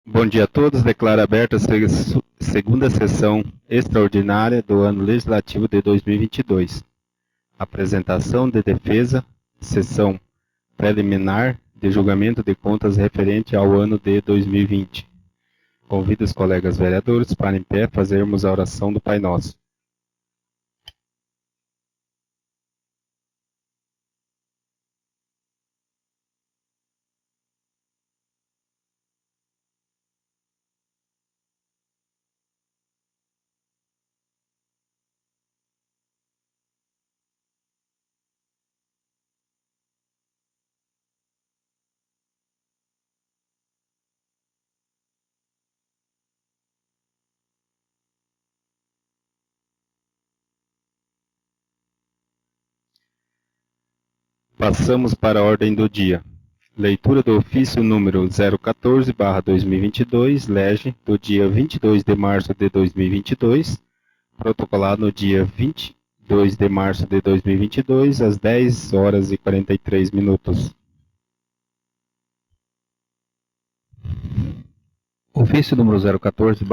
Bom dia a todos. Declaro aberta a segunda sessão extraordinária do ano legislativo de 2022. Apresentação de defesa, sessão preliminar de julgamento de contas referente ao ano de 2020. Convido os colegas vereadores para em pé fazermos a oração do Pai Nosso. Passamos para a ordem do dia. Leitura do ofício número 014/2022, lege, do dia 22 de março de 2022, protocolado no dia 22 de março de 2022, às 10 horas e 43 minutos. Ofício número 014,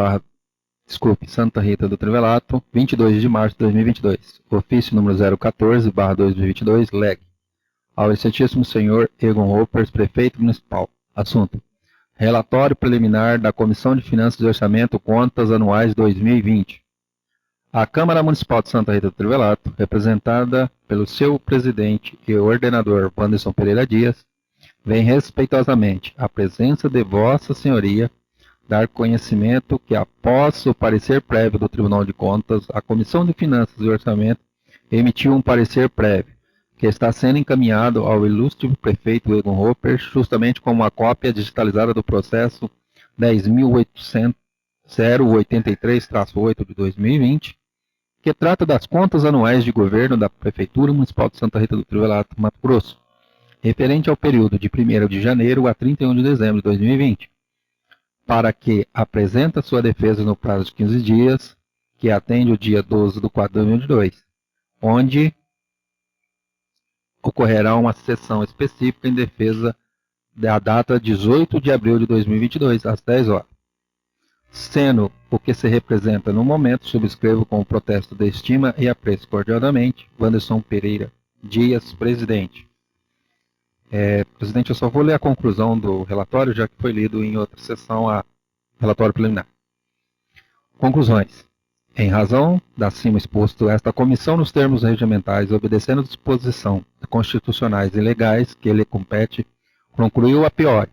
Santa Rita do Trivelato, 22 de março de 2022. Ofício número 014/2022, leg. Ao excelentíssimo senhor Egon Roppers, prefeito municipal. Assunto: relatório preliminar da Comissão de Finanças e Orçamento, contas anuais 2020. A Câmara Municipal de Santa Rita do Trivelato, representada pelo seu presidente e ordenador Wanderson Pereira Dias, vem respeitosamente à presença de Vossa Senhoria dar conhecimento que, após o parecer prévio do Tribunal de Contas, a Comissão de Finanças e Orçamento emitiu um parecer prévio, que está sendo encaminhado ao ilustre prefeito Egon Roppers, justamente como uma cópia digitalizada do processo 10.083-8 de 2020, que trata das contas anuais de governo da Prefeitura Municipal de Santa Rita do Trivelato, Mato Grosso, referente ao período de 1º de janeiro a 31 de dezembro de 2020, para que apresenta sua defesa no prazo de 15 dias, que atende o dia 12 de 4 de 2022, onde ocorrerá uma sessão específica em defesa da data 18 de abril de 2022, às 10 horas. Sendo o que se representa no momento, subscrevo com o protesto de estima e apreço cordialmente, Wanderson Pereira Dias, presidente. Presidente, eu só vou ler a conclusão do relatório, já que foi lido em outra sessão a relatório preliminar. Conclusões. Em razão da acima exposto, esta comissão, nos termos regimentais, obedecendo à disposição constitucionais e legais que lhe compete, concluiu a priori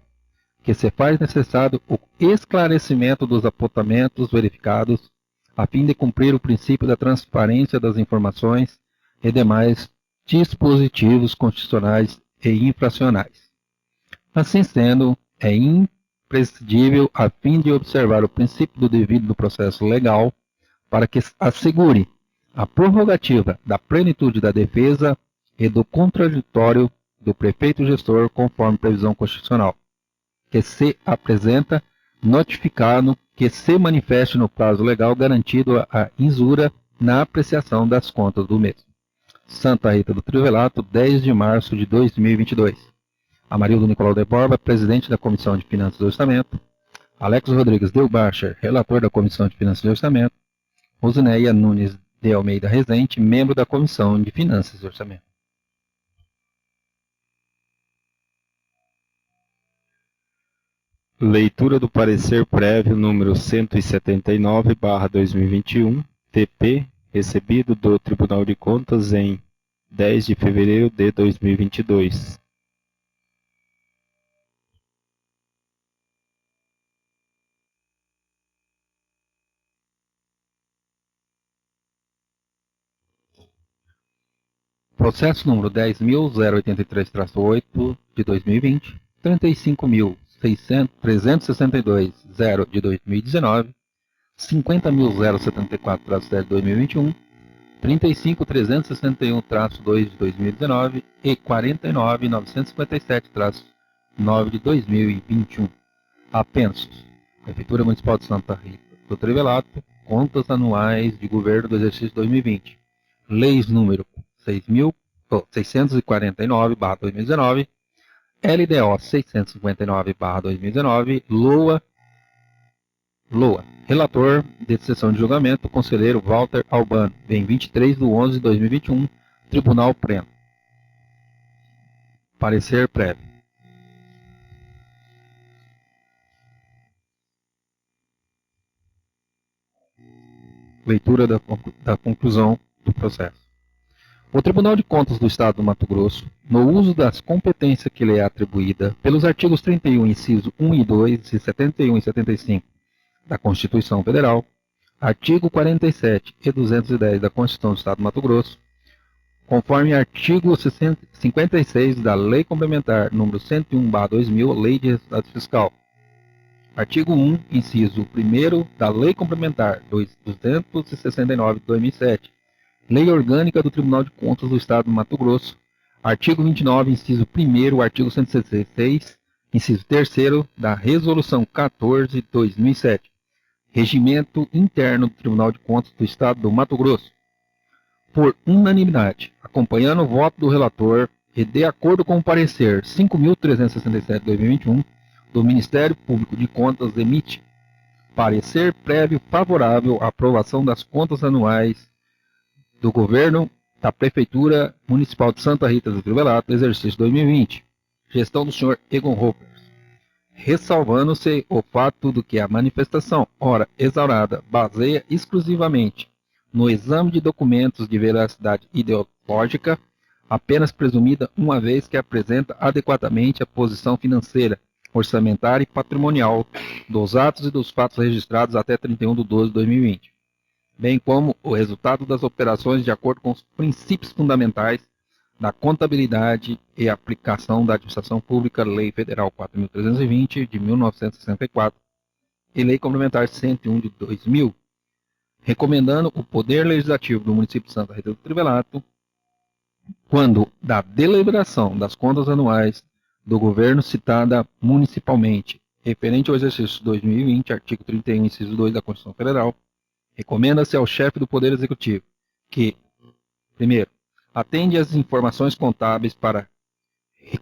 que se faz necessário o esclarecimento dos apontamentos verificados a fim de cumprir o princípio da transparência das informações e demais dispositivos constitucionais e infracionais. Assim sendo, é imprescindível, a fim de observar o princípio do devido do processo legal, para que assegure a prerrogativa da plenitude da defesa e do contraditório do prefeito gestor, conforme previsão constitucional, que se apresenta notificado que se manifeste no prazo legal garantido a insura na apreciação das contas do mês. Santa Rita do Trivelato, 10 de março de 2022. Amarildo Nicolau de Borba, presidente da Comissão de Finanças e Orçamento. Alex Rodrigues Delbacher, relator da Comissão de Finanças e Orçamento. Rosineia Nunes de Almeida Rezende, membro da Comissão de Finanças e Orçamento. Leitura do parecer prévio número 179/2021, TP, recebido do Tribunal de Contas em 10 de fevereiro de 2022. Processo número 10.083-8 de 2020, 35.362-0 de 2019, 50.074-10 de 2021, 35.361-2 de 2019 e 49.957-9 de 2021. Apensos: Prefeitura Municipal de Santa Rita do Trivelato, contas anuais de governo do exercício 2020. Leis número 649/2019, LDO 659/2019, LOA LOA. Relator de sessão de julgamento, o conselheiro Walter Albano. Em 23/11/2021, Tribunal Pleno. Parecer prévio. Leitura da conclusão do processo. O Tribunal de Contas do Estado do Mato Grosso, no uso das competências que lhe é atribuída pelos artigos 31, inciso 1 e 2 e 71 e 75 da Constituição Federal, artigo 47 e 210 da Constituição do Estado do Mato Grosso, conforme artigo 56 da Lei Complementar número 101/2000, Lei de Resultado Fiscal, artigo 1, inciso 1º da Lei Complementar 269 de 2007, Lei Orgânica do Tribunal de Contas do Estado do Mato Grosso, artigo 29, inciso 1º, artigo 166, inciso 3º da Resolução 14 de 2007, Regimento Interno do Tribunal de Contas do Estado do Mato Grosso, por unanimidade, acompanhando o voto do relator e de acordo com o parecer 5.367 de 2021 do Ministério Público de Contas, emite parecer prévio favorável à aprovação das contas anuais do Governo da Prefeitura Municipal de Santa Rita do Trivelato, exercício 2020, gestão do senhor Egon Hoppers, ressalvando-se o fato de que a manifestação, ora exaurada, baseia exclusivamente no exame de documentos de veracidade ideológica, apenas presumida uma vez que apresenta adequadamente a posição financeira, orçamentária e patrimonial dos atos e dos fatos registrados até 31/12/2020, bem como o resultado das operações de acordo com os princípios fundamentais da contabilidade e aplicação da administração pública, Lei Federal 4.320 de 1964 e Lei Complementar 101 de 2000, recomendando o Poder Legislativo do município de Santa Rita do Trivelato, quando da deliberação das contas anuais do governo citada municipalmente, referente ao exercício 2020, artigo 31, inciso 2 da Constituição Federal, recomenda-se ao chefe do Poder Executivo que, primeiro, atende às informações contábeis para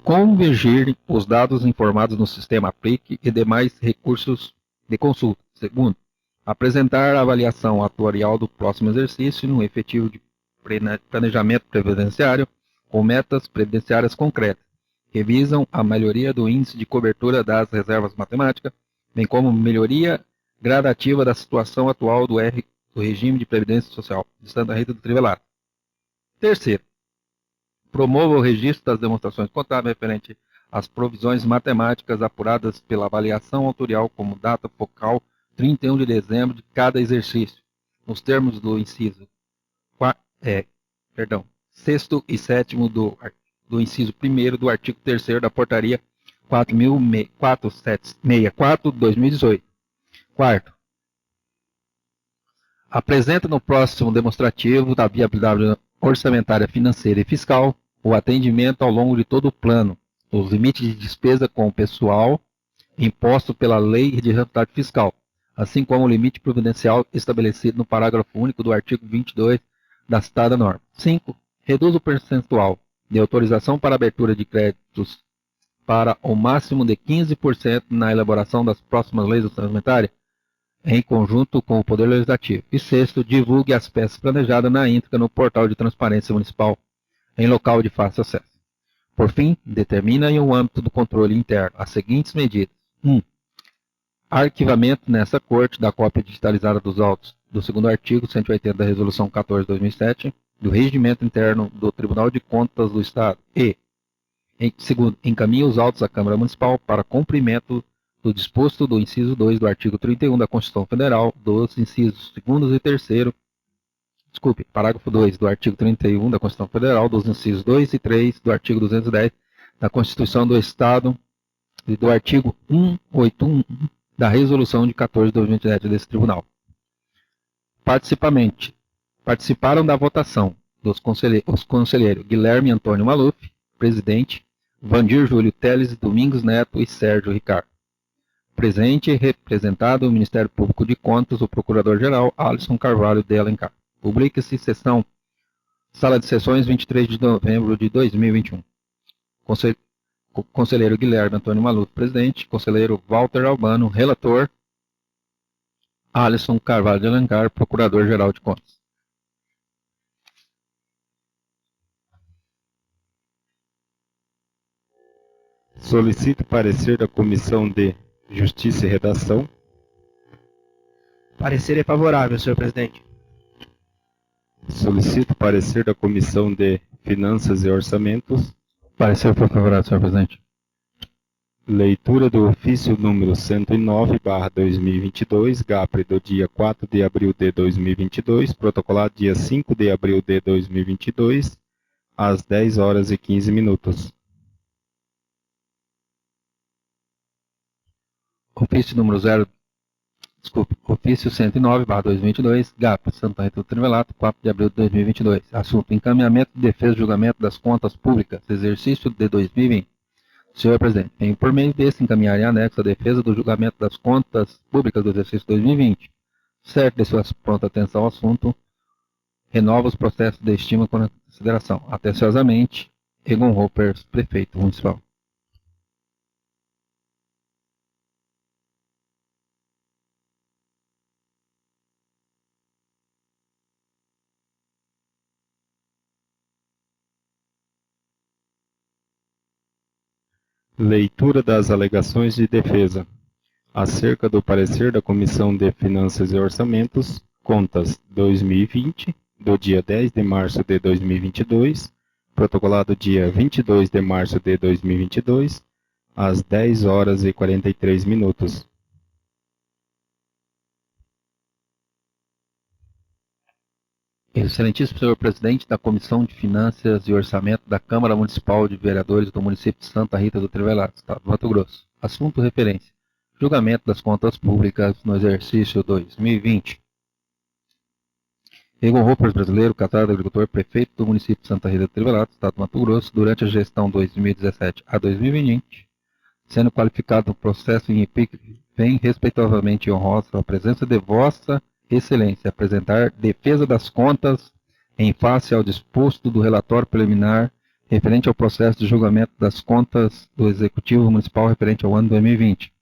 convergir os dados informados no sistema APLIC e demais recursos de consulta. Segundo, apresentar a avaliação atuarial do próximo exercício no efetivo de planejamento previdenciário com metas previdenciárias concretas, que visam a melhoria do índice de cobertura das reservas matemáticas, bem como melhoria gradativa da situação atual do regime de previdência social de Santa Rita do Trivelato. Terceiro, promova o registro das demonstrações contábeis referente às provisões matemáticas apuradas pela avaliação autorial como data focal 31 de dezembro de cada exercício, nos termos do inciso 6º e 7º do inciso 1º do artigo 3º da Portaria 4.464 de 2018. Quarto, apresenta no próximo demonstrativo da viabilidade orçamentária, financeira e fiscal o atendimento ao longo de todo o plano, os limites de despesa com o pessoal imposto pela Lei de Responsabilidade Fiscal, assim como o limite providencial estabelecido no parágrafo único do artigo 22 da citada norma. 5. Reduz o percentual de autorização para abertura de créditos para o máximo de 15% na elaboração das próximas leis orçamentárias, em conjunto com o Poder Legislativo. E sexto, divulgue as peças planejadas na íntegra no portal de transparência municipal, em local de fácil acesso. Por fim, determina em o âmbito do controle interno as seguintes medidas. 1. Arquivamento nessa corte da cópia digitalizada dos autos do segundo artigo 180 da Resolução 14/2007 do Regimento Interno do Tribunal de Contas do Estado e, segundo, encaminha os autos à Câmara Municipal para cumprimento do disposto do inciso 2 do artigo 31 da Constituição Federal, dos incisos 2º e 3º, parágrafo 2 do artigo 31 da Constituição Federal, dos incisos 2 e 3 do artigo 210 da Constituição do Estado e do artigo 181 da Resolução de 14 de 2007 desse Tribunal. Participaram da votação os conselheiros Guilherme Antônio Maluf, presidente, Vandir Júlio Teles Domingos Neto e Sérgio Ricardo. Presente, representado o Ministério Público de Contas, o Procurador-Geral Alisson Carvalho de Alencar. Publica-se sessão, Sala de Sessões, 23 de novembro de 2021. Conselheiro Guilherme Antônio Maluf, presidente. Conselheiro Walter Albano, relator. Alisson Carvalho de Alencar, Procurador-Geral de Contas. Solicito parecer da Comissão de Justiça e Redação. Parecer é favorável, senhor presidente. Solicito parecer da Comissão de Finanças e Orçamentos. Parecer favorável, senhor presidente. Leitura do ofício número 109/2022, GAPRE, do dia 4 de abril de 2022, protocolado dia 5 de abril de 2022, às 10 horas e 15 minutos. Ofício 109/2022, GAP, Santa Rita do Trivelato, 4 de abril de 2022. Assunto: encaminhamento de defesa e julgamento das contas públicas, exercício de 2020. Senhor presidente, venho por meio desse encaminhar em anexo a defesa do julgamento das contas públicas do exercício 2020. Certo de sua pronta atenção ao assunto, renova os processos de estima com consideração. Atenciosamente, Egon Roppers, Prefeito Municipal. Leitura das alegações de defesa. Acerca do parecer da Comissão de Finanças e Orçamentos, Contas 2020, do dia 10 de março de 2022, protocolado dia 22 de março de 2022, às 10 horas e 43 minutos. Excelentíssimo senhor presidente da Comissão de Finanças e Orçamento da Câmara Municipal de Vereadores do município de Santa Rita do Trivelato, Estado do Mato Grosso. Assunto referência: julgamento das contas públicas no exercício 2020. Egon Roppers, brasileiro, casado, agricultor, prefeito do município de Santa Rita do Trivelato, Estado do Mato Grosso, durante a gestão 2017 a 2020, sendo qualificado no processo em epígrafe, vem respeitosamente e honrosa a presença de vossa Excelência, apresentar defesa das contas em face ao disposto do relatório preliminar referente ao processo de julgamento das contas do Executivo Municipal referente ao ano 2020,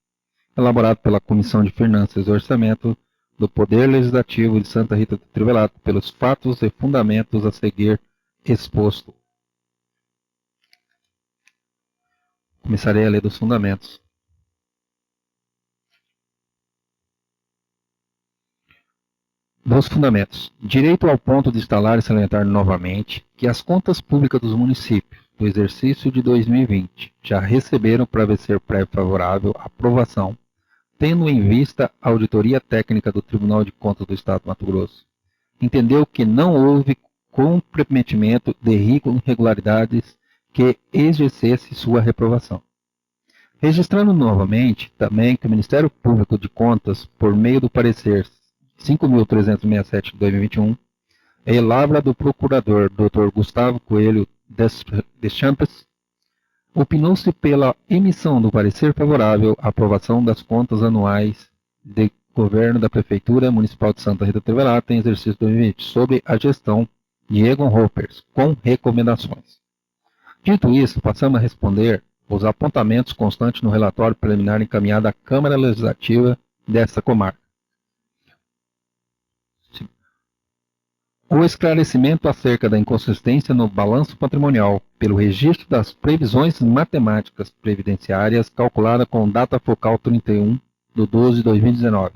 elaborado pela Comissão de Finanças e Orçamento do Poder Legislativo de Santa Rita do Trivelato, pelos fatos e fundamentos a seguir exposto. Começarei a ler dos fundamentos. Dos fundamentos. Direito ao ponto de instalar e salientar novamente que as contas públicas dos municípios do exercício de 2020 já receberam parecer prévio favorável aprovação, tendo em vista a auditoria técnica do Tribunal de Contas do Estado do Mato Grosso. Entendeu que não houve comprometimento de irregularidades que exercesse sua reprovação. Registrando novamente também que o Ministério Público de Contas, por meio do parecer 5.367 de 2021, é lavra do procurador Dr. Gustavo Coelho Deschamps, opinou-se pela emissão do parecer favorável à aprovação das contas anuais de governo da Prefeitura Municipal de Santa Rita do Trivelato em exercício 2020, sobre a gestão de Egon Roppers, com recomendações. Dito isso, passamos a responder os apontamentos constantes no relatório preliminar encaminhado à Câmara Legislativa desta comarca. O esclarecimento acerca da inconsistência no balanço patrimonial pelo registro das previsões matemáticas previdenciárias calculada com data focal 31/12/2019,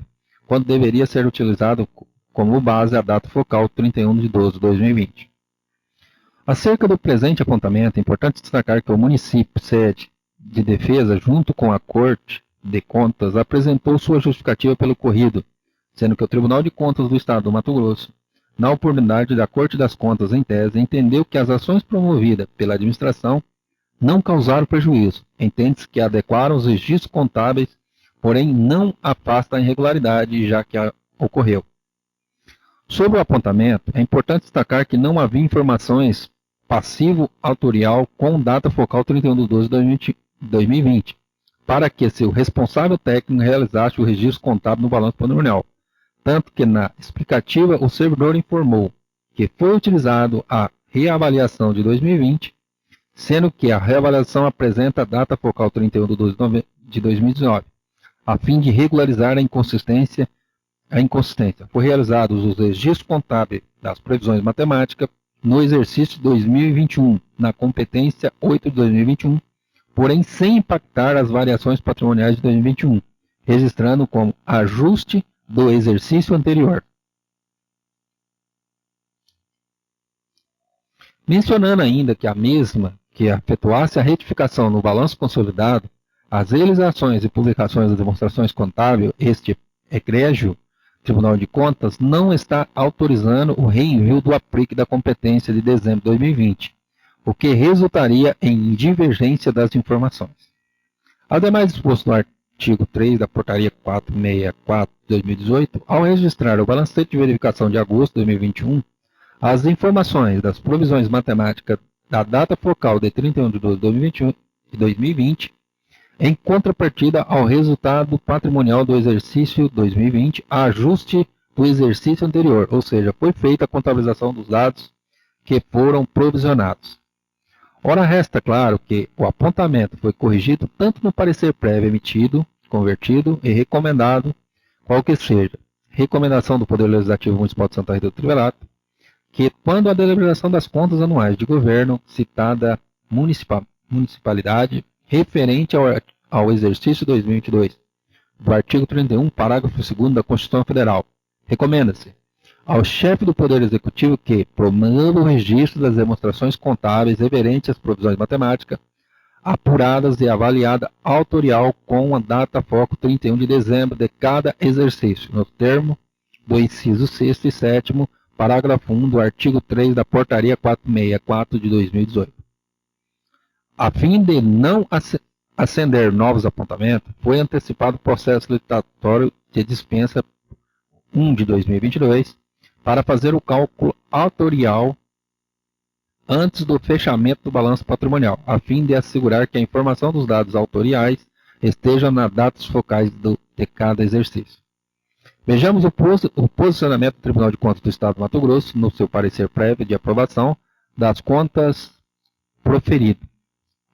quando deveria ser utilizado como base a data focal 31/12/2020. Acerca do presente apontamento, é importante destacar que o município sede de defesa, junto com a Corte de Contas, apresentou sua justificativa pelo ocorrido, sendo que o Tribunal de Contas do Estado do Mato Grosso, na oportunidade da Corte das Contas em tese, entendeu que as ações promovidas pela administração não causaram prejuízo. Entende-se que adequaram os registros contábeis, porém não afasta a irregularidade, já que ocorreu. Sobre o apontamento, é importante destacar que não havia informações passivo-autorial com data focal 31/12/2020, para que seu responsável técnico realizasse o registro contábil no balanço patrimonial. Tanto que na explicativa o servidor informou que foi utilizado a reavaliação de 2020, sendo que a reavaliação apresenta a data focal 31/12/2019, a fim de regularizar a inconsistência a inconsistência. Foi realizados os registros contábeis das previsões matemáticas no exercício 2021, na competência 8 de 2021, porém sem impactar as variações patrimoniais de 2021, registrando como ajuste do exercício anterior. Mencionando ainda que a mesma que efetuasse a retificação no balanço consolidado, as realizações e publicações das demonstrações contábeis, este egrégio Tribunal de Contas não está autorizando o reenvio do aplique da competência de dezembro de 2020, o que resultaria em divergência das informações. Ademais disposto no artigo 3 da Portaria 464 de 2018, ao registrar o balancete de verificação de agosto de 2021, as informações das provisões matemáticas da data focal de 31 de 12 de 2021 e 2020, em contrapartida ao resultado patrimonial do exercício 2020, a ajuste do exercício anterior, ou seja, foi feita a contabilização dos dados que foram provisionados. Ora, resta claro que o apontamento foi corrigido tanto no parecer prévio emitido, convertido e recomendado, qual que seja, recomendação do Poder Legislativo Municipal de Santa Rita do Trivelato, que quando a deliberação das contas anuais de governo citada municipalidade referente ao exercício 2022 do artigo 31, parágrafo 2º da Constituição Federal, recomenda-se ao chefe do Poder Executivo que promova o registro das demonstrações contábeis referentes às provisões matemáticas apuradas e avaliada autorial com a data foco 31 de dezembro de cada exercício, no termo do inciso 6º e 7º, parágrafo 1 do artigo 3 da Portaria 464 de 2018. A fim de não acender novos apontamentos, foi antecipado o processo licitatório de dispensa 1 de 2022 para fazer o cálculo autorial antes do fechamento do balanço patrimonial, a fim de assegurar que a informação dos dados autoriais esteja nas datas focais de cada exercício. Vejamos o posicionamento do Tribunal de Contas do Estado do Mato Grosso no seu parecer prévio de aprovação das contas proferido.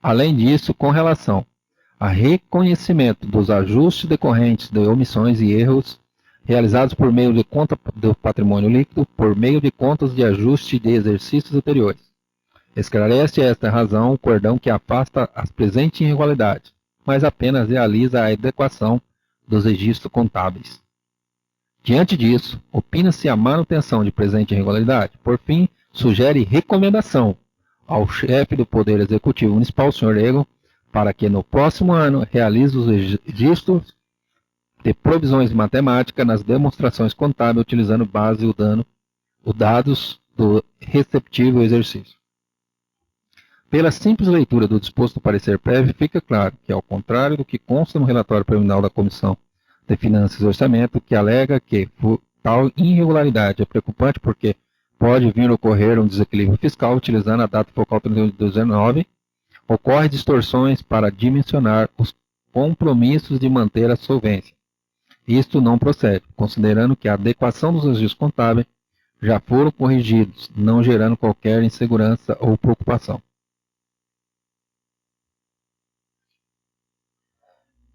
Além disso, com relação a reconhecimento dos ajustes decorrentes de omissões e erros realizados por meio de conta do patrimônio líquido, por meio de contas de ajuste de exercícios anteriores. Esclarece esta razão o cordão que afasta as presentes irregularidades, mas apenas realiza a adequação dos registros contábeis. Diante disso, opina-se a manutenção de presente irregularidade. Por fim, sugere recomendação ao chefe do Poder Executivo Municipal, Sr. Egon, para que no próximo ano realize os registros de provisões matemáticas nas demonstrações contábeis utilizando base os dados do receptivo exercício. Pela simples leitura do disposto do parecer prévio, fica claro que, ao contrário do que consta no relatório preliminar da Comissão de Finanças e Orçamento, que alega que tal irregularidade é preocupante porque pode vir a ocorrer um desequilíbrio fiscal utilizando a data focal 31 de 2019, ocorre distorções para dimensionar os compromissos de manter a solvência. Isto não procede, considerando que a adequação dos registros contábeis já foram corrigidos, não gerando qualquer insegurança ou preocupação.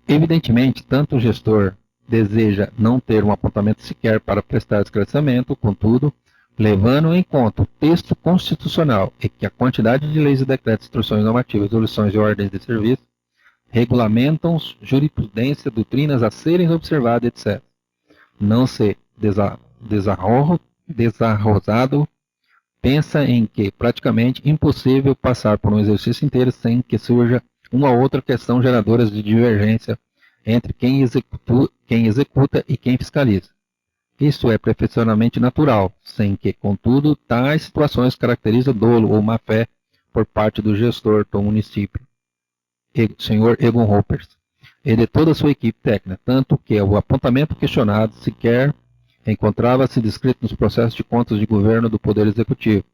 Evidentemente, tanto o gestor deseja não ter um apontamento sequer para prestar esclarecimento, contudo, levando em conta o texto constitucional e que a quantidade de leis e decretos, instruções normativas, resoluções e ordens de serviço regulamentam jurisprudência, doutrinas a serem observadas, etc. Não se desarrosado pensa em que praticamente impossível passar por um exercício inteiro sem que surja uma ou outra questão geradora de divergência entre quem executa e quem fiscaliza. Isso é perfeitamente natural, sem que, contudo, tais situações caracterizem dolo ou má-fé por parte do gestor do município, Sr. Egon Hoppers, e de toda a sua equipe técnica, tanto que o apontamento questionado sequer encontrava-se descrito nos processos de contas de governo do Poder Executivo.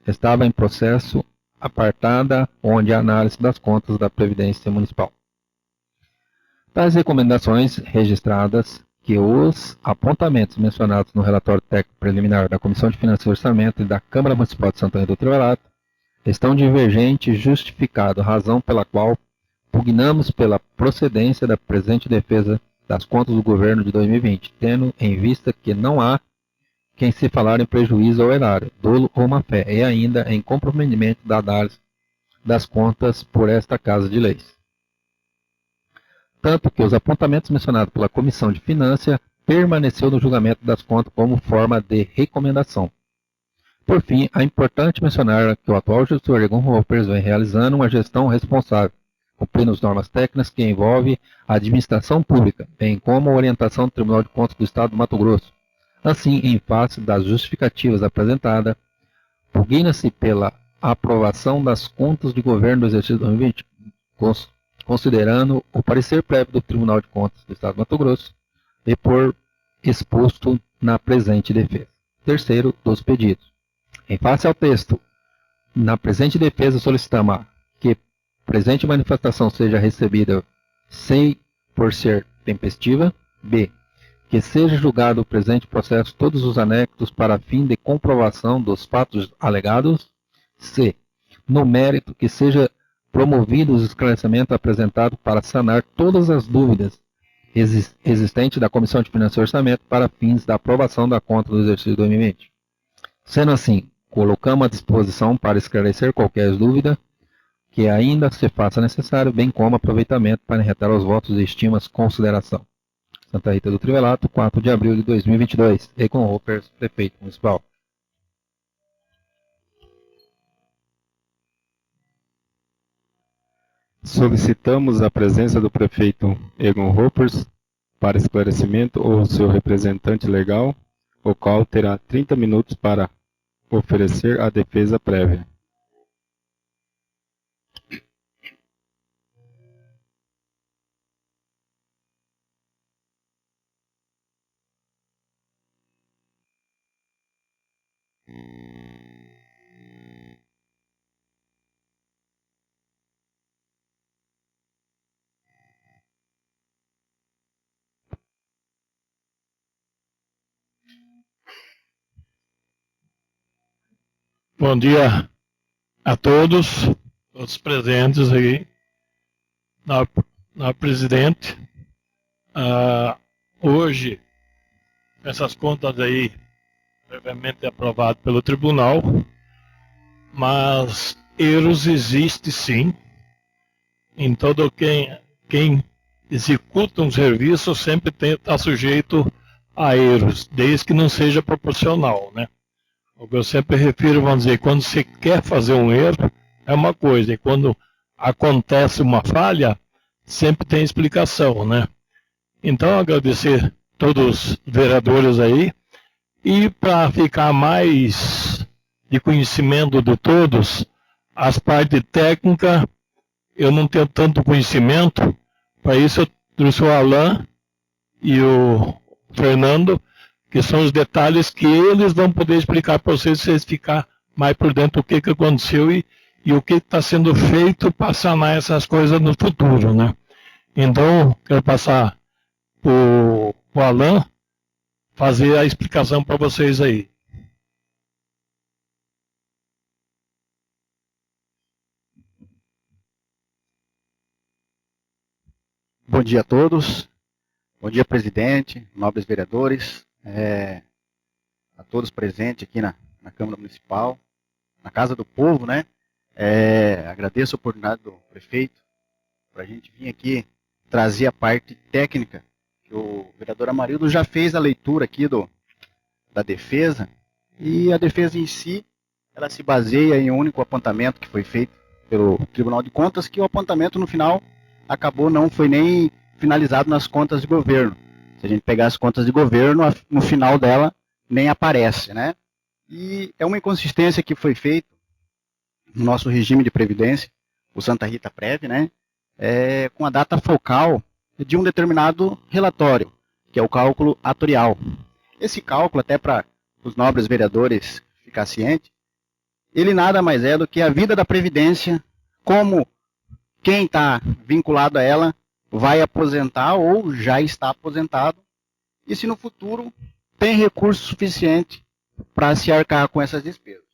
Estava em processo apartada onde a análise das contas da Previdência Municipal. Tais recomendações registradas que os apontamentos mencionados no relatório técnico preliminar da Comissão de Finanças e Orçamento e da Câmara Municipal de Santa Rita do Trivelato estão divergentes e justificados, razão pela qual pugnamos pela procedência da presente defesa das contas do governo de 2020, tendo em vista que não há quem se falar em prejuízo ou erário, dolo ou má-fé, e ainda em comprometimento da análise das contas por esta Casa de Leis. Tanto que os apontamentos mencionados pela Comissão de Finanças permaneceu no julgamento das contas como forma de recomendação. Por fim, é importante mencionar que o atual gestor Egon Roppers vem realizando uma gestão responsável, cumprindo as normas técnicas que envolvem a administração pública, bem como a orientação do Tribunal de Contas do Estado do Mato Grosso. Assim, em face das justificativas apresentadas, pugna-se pela aprovação das contas de governo do exercício 2020, considerando o parecer prévio do Tribunal de Contas do Estado do Mato Grosso e por exposto na presente defesa. Terceiro dos pedidos. Em face ao texto, na presente defesa solicitamos que presente manifestação seja recebida sem por ser tempestiva. B. Que seja julgado o presente processo todos os anexos para fim de comprovação dos fatos alegados. C. No mérito, que seja promovido os esclarecimentos apresentados para sanar todas as dúvidas existentes da Comissão de Finanças e Orçamento para fins da aprovação da conta do exercício 2020. Sendo assim, colocamos à disposição para esclarecer qualquer dúvida que ainda se faça necessário, bem como aproveitamento para enretar os votos de estimas consideração. Santa Rita do Trivelato, 4 de abril de 2022. Egon Roppers, Prefeito Municipal. Solicitamos a presença do prefeito Egon Roppers para esclarecimento ou seu representante legal, o qual terá 30 minutos para oferecer a defesa prévia. Bom dia a todos presentes aí, na presidente. Hoje, essas contas aí, previamente aprovadas pelo tribunal, mas erros existem sim, em todo quem executa um serviço sempre está sujeito a erros, desde que não seja proporcional, né? O que eu sempre refiro, vamos dizer, quando você quer fazer um erro, é uma coisa, e quando acontece uma falha, sempre tem explicação, né? Então, agradecer todos os vereadores aí, e para ficar mais de conhecimento de todos, as partes técnicas, eu não tenho tanto conhecimento, para isso eu trouxe o Alain e o Fernando, que são os detalhes que eles vão poder explicar para vocês, se vocês ficarem mais por dentro do que aconteceu e o que está sendo feito para sanar essas coisas no futuro, né? Então, quero passar o Alain fazer a explicação para vocês aí. Bom dia a todos. Bom dia, presidente, nobres vereadores. A todos presentes aqui na Câmara Municipal, na Casa do Povo, né? Agradeço a oportunidade do prefeito para a gente vir aqui trazer a parte técnica, que o vereador Amarildo já fez a leitura aqui da defesa, e a defesa em si, ela se baseia em um único apontamento que foi feito pelo Tribunal de Contas, que o apontamento no final acabou não foi nem finalizado nas contas de governo. Se a gente pegar as contas de governo, no final dela nem aparece, né? E é uma inconsistência que foi feita no nosso regime de previdência, o Santa Rita Prev, né? Com a data focal de um determinado relatório, que é o cálculo atuarial. Esse cálculo, até para os nobres vereadores ficar cientes, ele nada mais é do que a vida da previdência, como quem está vinculado a ela vai aposentar ou já está aposentado, e se no futuro tem recurso suficiente para se arcar com essas despesas.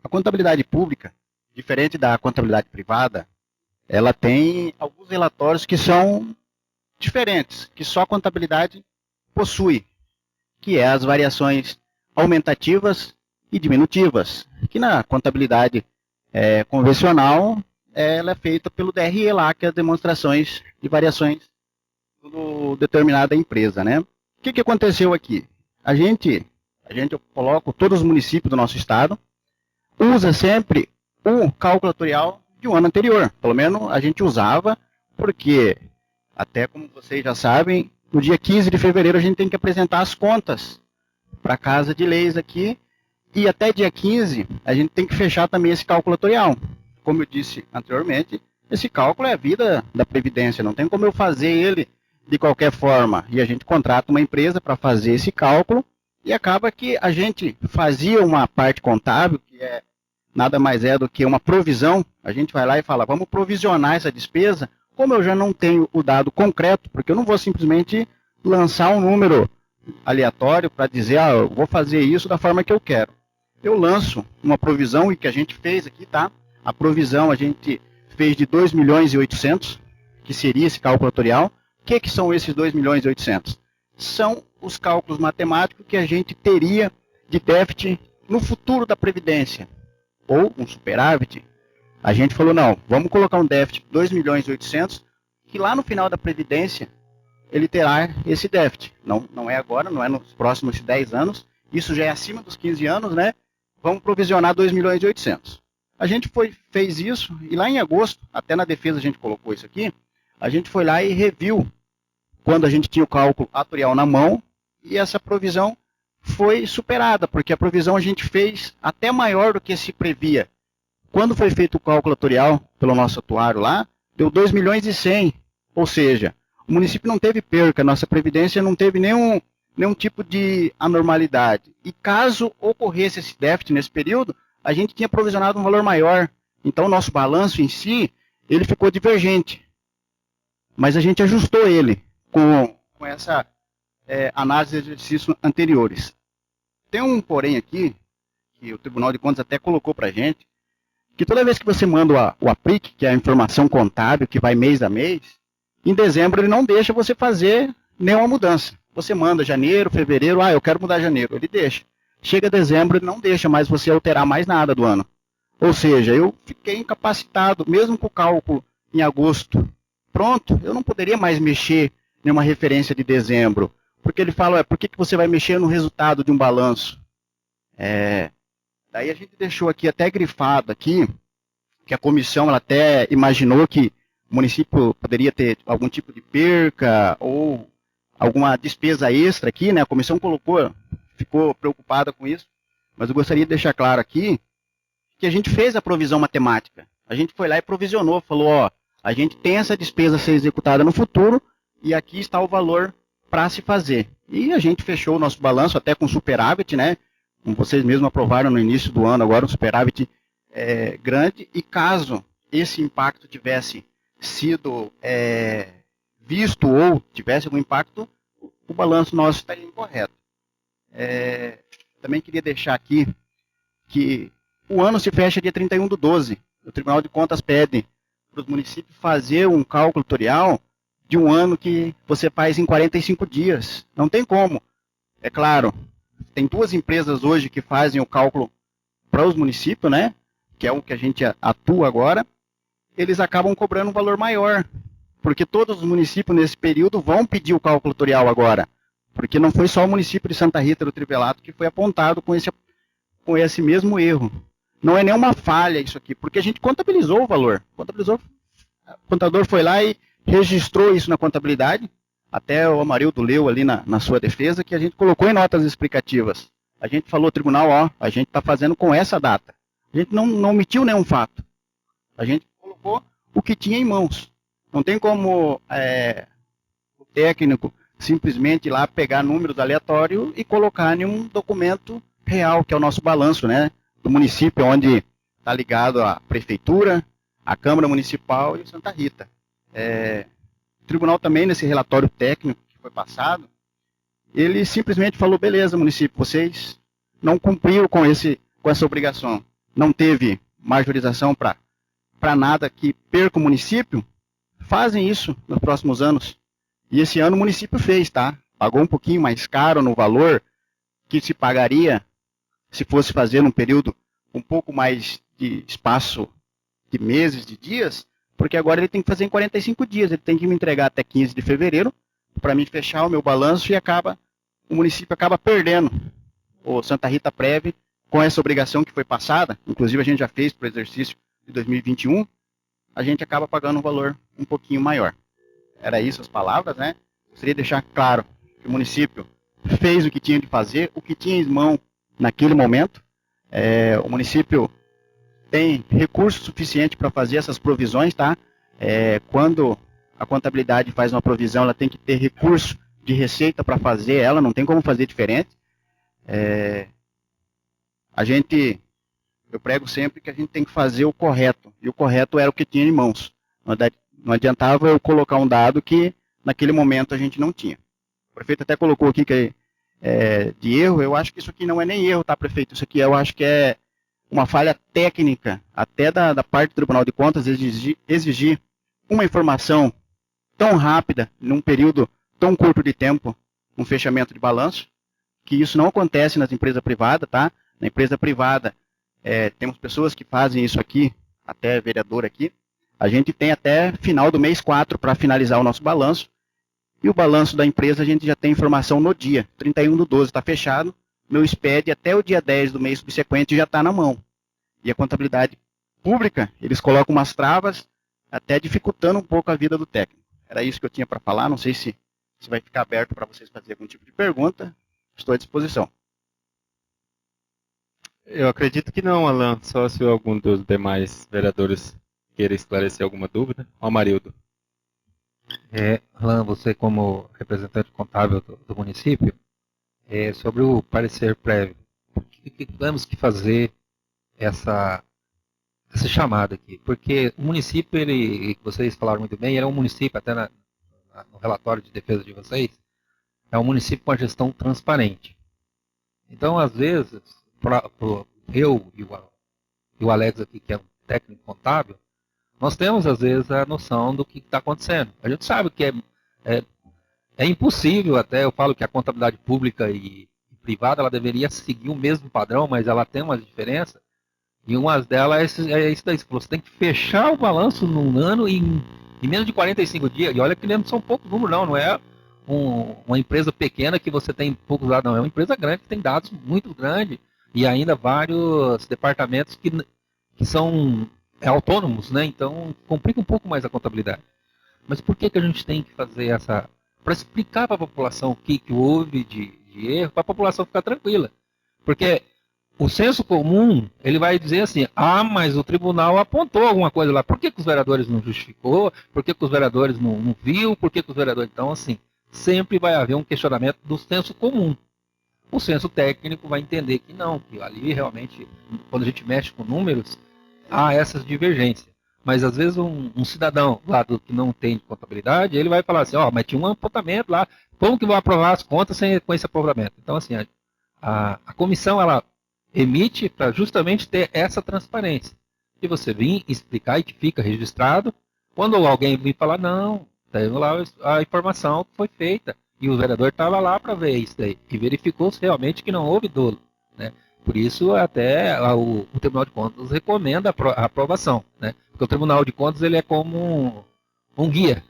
A contabilidade pública, diferente da contabilidade privada, ela tem alguns relatórios que são diferentes, que só a contabilidade possui, que é as variações aumentativas e diminutivas, que na contabilidade convencional ela é feita pelo DRE lá, que é as demonstrações de variações de determinada empresa, né? O que aconteceu aqui? Eu coloco todos os municípios do nosso estado, usa sempre o cálculo atuarial de um ano anterior. Pelo menos a gente usava, porque, até como vocês já sabem, no dia 15 de fevereiro a gente tem que apresentar as contas para a Casa de Leis aqui, e até dia 15 a gente tem que fechar também esse cálculo atuarial. Como eu disse anteriormente, esse cálculo é a vida da Previdência, não tem como eu fazer ele de qualquer forma. E a gente contrata uma empresa para fazer esse cálculo, e acaba que a gente fazia uma parte contábil, que nada mais é do que uma provisão. A gente vai lá e fala, vamos provisionar essa despesa, como eu já não tenho o dado concreto, porque eu não vou simplesmente lançar um número aleatório para dizer, eu vou fazer isso da forma que eu quero. Eu lanço uma provisão, e que a gente fez aqui, tá? A provisão a gente fez de 2.800.000, que seria esse cálculo atuarial. O que são esses 2.800.000? São os cálculos matemáticos que a gente teria de déficit no futuro da Previdência, ou um superávit. A gente falou, não, vamos colocar um déficit de 2.800.000, que lá no final da Previdência ele terá esse déficit. Não é agora, não é nos próximos 10 anos, isso já é acima dos 15 anos, né? Vamos provisionar 2.800.000. A gente fez isso, e lá em agosto, até na defesa a gente colocou isso aqui, a gente foi lá e reviu quando a gente tinha o cálculo atuarial na mão, e essa provisão foi superada, porque a provisão a gente fez até maior do que se previa. Quando foi feito o cálculo atuarial pelo nosso atuário lá, deu 2.100.000, ou seja, o município não teve perca, nossa Previdência não teve nenhum tipo de anormalidade. E caso ocorresse esse déficit nesse período, a gente tinha provisionado um valor maior. Então o nosso balanço em si, ele ficou divergente. Mas a gente ajustou ele com essa análise de exercícios anteriores. Tem um porém aqui, que o Tribunal de Contas até colocou para a gente, que toda vez que você manda o APRIC, que é a informação contábil, que vai mês a mês, em dezembro ele não deixa você fazer nenhuma mudança. Você manda janeiro, fevereiro, eu quero mudar janeiro, ele deixa. Chega dezembro, ele não deixa mais você alterar mais nada do ano. Ou seja, eu fiquei incapacitado, mesmo com o cálculo em agosto pronto, eu não poderia mais mexer em uma referência de dezembro. Porque ele fala, por que você vai mexer no resultado de um balanço? Daí a gente deixou aqui até grifado aqui, que a comissão ela até imaginou que o município poderia ter algum tipo de perca ou alguma despesa extra aqui, né? A comissão ficou preocupada com isso, mas eu gostaria de deixar claro aqui que a gente fez a provisão matemática. A gente foi lá e provisionou, falou, a gente tem essa despesa a ser executada no futuro e aqui está o valor para se fazer. E a gente fechou o nosso balanço até com superávit, né? Como vocês mesmos aprovaram no início do ano, agora um superávit grande, e caso esse impacto tivesse sido visto ou tivesse algum impacto, o balanço nosso estaria incorreto. Também queria deixar aqui que o ano se fecha dia 31/12. O Tribunal de Contas pede para os municípios fazer um cálculo atuarial de um ano que você faz em 45 dias. Não tem como. É claro, tem duas empresas hoje que fazem o cálculo para os municípios, né? Que é o que a gente atua agora. Eles acabam cobrando um valor maior, porque todos os municípios nesse período vão pedir o cálculo atuarial agora. Porque não foi só o município de Santa Rita do Trivelato que foi apontado com esse mesmo erro. Não é nenhuma falha isso aqui, porque a gente contabilizou o valor. O contador foi lá e registrou isso na contabilidade. Até o Amarildo leu ali na sua defesa, que a gente colocou em notas explicativas. A gente falou, tribunal, a gente está fazendo com essa data. A gente não omitiu nenhum fato. A gente colocou o que tinha em mãos. Não tem como o técnico simplesmente ir lá pegar números aleatórios e colocar em um documento real, que é o nosso balanço, né, do município, onde está ligado a prefeitura, a Câmara Municipal e o Santa Rita. O tribunal também, nesse relatório técnico que foi passado, ele simplesmente falou, beleza, município, vocês não cumpriram com essa obrigação. Não teve majorização para nada que perca o município, fazem isso nos próximos anos. E esse ano o município fez, tá? Pagou um pouquinho mais caro no valor que se pagaria se fosse fazer num período um pouco mais de espaço de meses, de dias, porque agora ele tem que fazer em 45 dias, ele tem que me entregar até 15 de fevereiro para mim fechar o meu balanço e o município acaba perdendo o Santa Rita Prev com essa obrigação que foi passada, inclusive a gente já fez para o exercício de 2021, a gente acaba pagando um valor um pouquinho maior. Era isso as palavras, né? Gostaria de deixar claro que o município fez o que tinha de fazer, o que tinha em mão naquele momento. O município tem recurso suficiente para fazer essas provisões, tá? Quando a contabilidade faz uma provisão, ela tem que ter recurso de receita para fazer ela, não tem como fazer diferente. Eu prego sempre que a gente tem que fazer o correto, e o correto era o que tinha em mãos. Não adiantava eu colocar um dado que naquele momento a gente não tinha. O prefeito até colocou aqui que de erro, eu acho que isso aqui não é nem erro, tá, prefeito? Isso aqui eu acho que é uma falha técnica, até da parte do Tribunal de Contas, exigir uma informação tão rápida, num período tão curto de tempo, um fechamento de balanço, que isso não acontece nas empresas privadas, tá? Na empresa privada, temos pessoas que fazem isso aqui, até vereador aqui, a gente tem até final do mês 4 para finalizar o nosso balanço, e o balanço da empresa a gente já tem informação no dia, 31/12 está fechado, meu SPED até o dia 10 do mês subsequente já está na mão. E a contabilidade pública, eles colocam umas travas, até dificultando um pouco a vida do técnico. Era isso que eu tinha para falar, não sei se vai ficar aberto para vocês fazerem algum tipo de pergunta, estou à disposição. Eu acredito que não, Alan, só se algum dos demais vereadores queira esclarecer alguma dúvida. Ó, Marildo. Alan, você como representante contábil do município, sobre o parecer prévio, por que temos que fazer essa chamada aqui? Porque o município, vocês falaram muito bem, ele é um município, até no relatório de defesa de vocês, é um município com a gestão transparente. Então, às vezes, eu e o Alex aqui, que é um técnico contábil, nós temos, às vezes, a noção do que está acontecendo. A gente sabe que é impossível, até eu falo que a contabilidade pública e privada, ela deveria seguir o mesmo padrão, mas ela tem uma diferença. E uma delas é isso daí. Você tem que fechar o balanço num ano em menos de 45 dias. E olha que não são poucos números, não é uma empresa pequena que você tem poucos dados, não. É uma empresa grande que tem dados muito grandes e ainda vários departamentos que são autônomos, né? Então complica um pouco mais a contabilidade. Mas por que a gente tem que fazer essa... Para explicar para a população o que houve de erro, para a população ficar tranquila. Porque o senso comum, ele vai dizer assim, mas o tribunal apontou alguma coisa lá. Por que os vereadores não justificou? Por que os vereadores não viu? Por que os vereadores... Então, assim, sempre vai haver um questionamento do senso comum. O senso técnico vai entender que não, que ali realmente, quando a gente mexe com números, há essas divergências. Mas às vezes um cidadão lá que não tem contabilidade, ele vai falar assim, mas tinha um apontamento lá, como que vou aprovar as contas com esse apontamento? Então, assim, a comissão, ela emite para justamente ter essa transparência. E você vir explicar e que fica registrado, quando alguém vir falar, não, teve lá a informação que foi feita, e o vereador estava lá para ver isso daí, e verificou realmente que não houve dolo, né? Por isso, até o Tribunal de Contas recomenda a aprovação, né? Porque o Tribunal de Contas ele é como um guia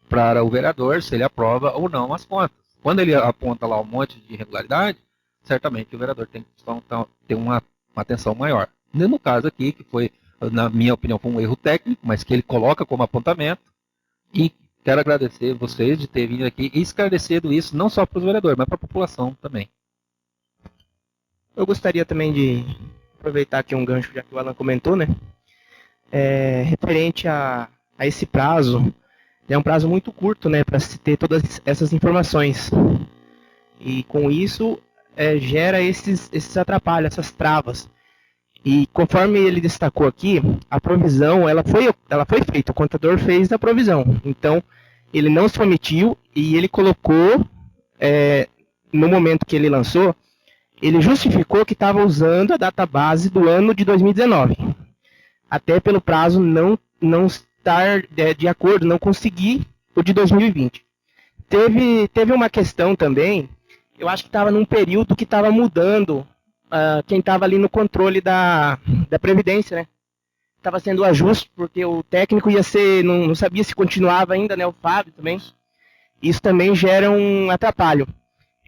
para o vereador se ele aprova ou não as contas. Quando ele aponta lá um monte de irregularidade, certamente o vereador tem que ter uma atenção maior. No caso aqui, que foi, na minha opinião, foi um erro técnico, mas que ele coloca como apontamento, e quero agradecer vocês de terem vindo aqui e esclarecido isso, não só para os vereadores, mas para a população também. Eu gostaria também de aproveitar aqui um gancho, já que o Alan comentou, né? Referente a esse prazo, é um prazo muito curto, né, para se ter todas essas informações. E com isso, gera esses atrapalhos, essas travas. E conforme ele destacou aqui, a provisão, ela foi feita, o contador fez a provisão. Então, ele não se omitiu e ele colocou, no momento que ele lançou, ele justificou que estava usando a database do ano de 2019. Até pelo prazo não estar de acordo, não conseguir o de 2020. Teve uma questão também, eu acho que estava num período que estava mudando quem estava ali no controle da Previdência, né? Estava sendo o ajuste, porque o técnico ia ser, não sabia se continuava ainda, né? O Fábio também. Isso também gera um atrapalho.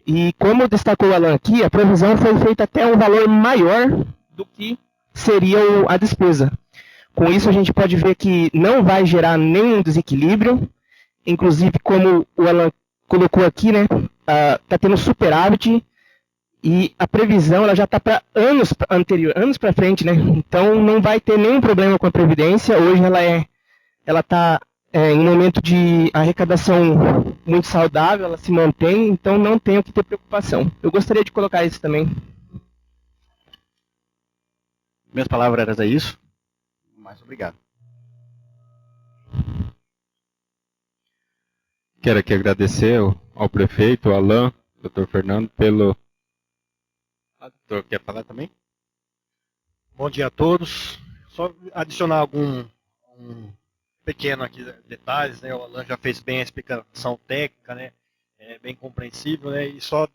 E como destacou o Alan aqui, a provisão foi feita até um valor maior do que seria a despesa. Com isso a gente pode ver que não vai gerar nenhum desequilíbrio. Inclusive, como o Alan colocou aqui, né, tá tendo superávit e a previsão ela já está para anos para frente, né? Então não vai ter nenhum problema com a previdência. Hoje ela está em um momento de arrecadação muito saudável, ela se mantém, então não tem o que ter preocupação. Eu gostaria de colocar isso também. Minhas palavras eram isso. Mais obrigado. Quero aqui agradecer ao prefeito, ao Alan, Dr. Fernando, pelo... doutor, quer falar também? Bom dia a todos. Só adicionar um pequeno aqui detalhes, né? O Alan já fez bem a explicação técnica, né? Bem compreensível, né? E só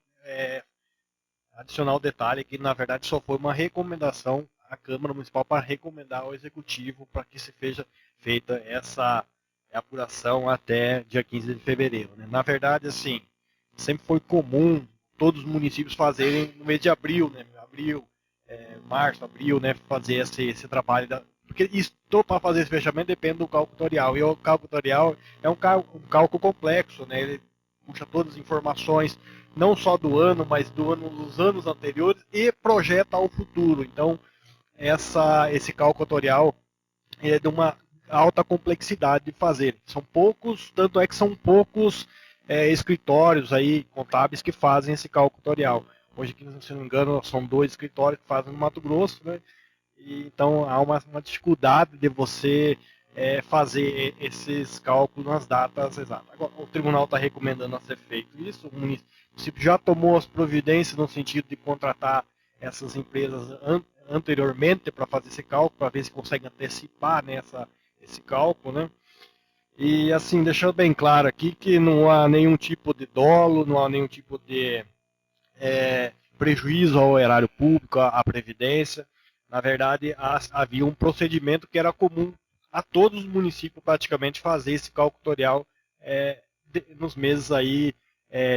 adicionar o detalhe que na verdade só foi uma recomendação à Câmara Municipal para recomendar ao Executivo para que se seja feita essa apuração até dia 15 de fevereiro, né? Na verdade, assim, sempre foi comum todos os municípios fazerem no mês de abril, né? Março, abril, né? Fazer esse trabalho porque estou para fazer esse fechamento depende do cálculo tutorial. E o cálculo tutorial é um cálculo complexo, né? Ele puxa todas as informações, não só do ano, mas dos anos anteriores e projeta ao futuro. Então, esse cálculo tutorial é de uma alta complexidade de fazer. São poucos, tanto é que são poucos escritórios aí, contábeis que fazem esse cálculo tutorial. Hoje, se não me engano, são 2 escritórios que fazem no Mato Grosso, né? E, então há uma dificuldade de você fazer esses cálculos nas datas exatas. Agora, o tribunal está recomendando a ser feito isso, o município já tomou as providências no sentido de contratar essas empresas anteriormente para fazer esse cálculo, para ver se consegue antecipar, né, esse cálculo, né? E assim, deixando bem claro aqui que não há nenhum tipo de dolo, não há nenhum tipo de prejuízo ao erário público, à Previdência. Na verdade, havia um procedimento que era comum a todos os municípios praticamente fazer esse cálculo tutorial nos meses aí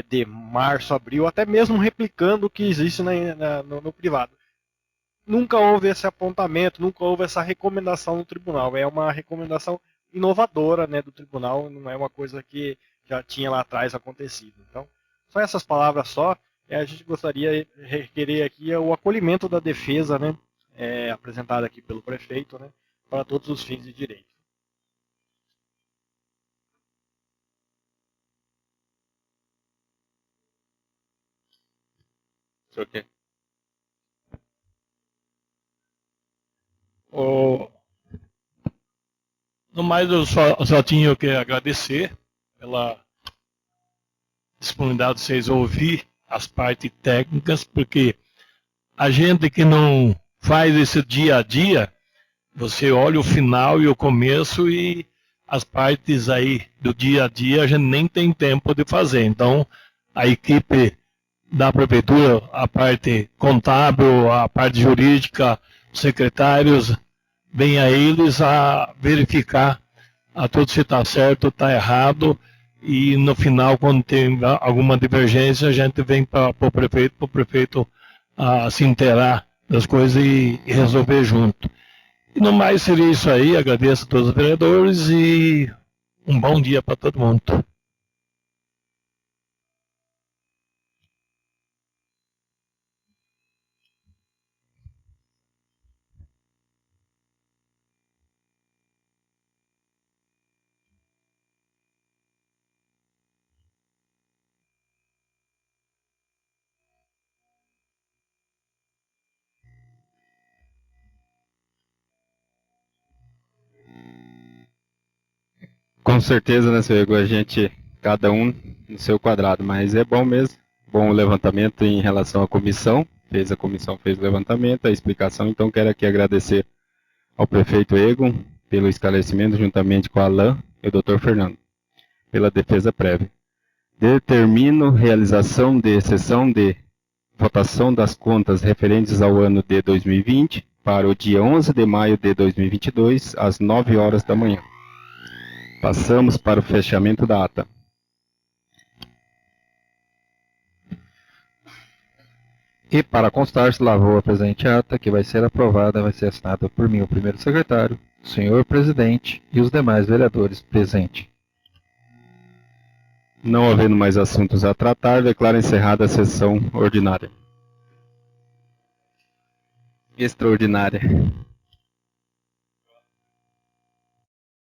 de março, abril, até mesmo replicando o que existe no privado. Nunca houve esse apontamento, nunca houve essa recomendação no tribunal. É uma recomendação inovadora, né, do tribunal, não é uma coisa que já tinha lá atrás acontecido. Então, só essas palavras só, a gente gostaria de requerer aqui o acolhimento da defesa, né, apresentada aqui pelo prefeito, né, para todos os fins de direito. Okay. No mais, eu só tinha que agradecer pela disponibilidade de vocês ouvir as partes técnicas, porque a gente que não faz esse dia a dia, você olha o final e o começo e as partes aí do dia a dia a gente nem tem tempo de fazer. Então, a equipe da prefeitura, a parte contábil, a parte jurídica, os secretários, vem a eles a verificar a tudo se está certo ou está errado, e no final, quando tem alguma divergência, a gente vem para o prefeito se inteirar das coisas e resolver junto. E no mais seria isso aí, agradeço a todos os vereadores e um bom dia para todo mundo. Com certeza, né, seu Igor, cada um no seu quadrado, mas é bom mesmo, bom o levantamento em relação à comissão, a comissão fez o levantamento, a explicação, então quero aqui agradecer ao prefeito Egon pelo esclarecimento, juntamente com a Alan e o Dr. Fernando, pela defesa prévia. Determino realização de sessão de votação das contas referentes ao ano de 2020 para o dia 11 de maio de 2022, às 9 horas da manhã. Passamos para o fechamento da ata. E para constar, se lavou a presente ata, que vai ser aprovada, vai ser assinada por mim, o primeiro secretário, o senhor presidente e os demais vereadores presentes. Não havendo mais assuntos a tratar, declaro encerrada a sessão ordinária. Extraordinária.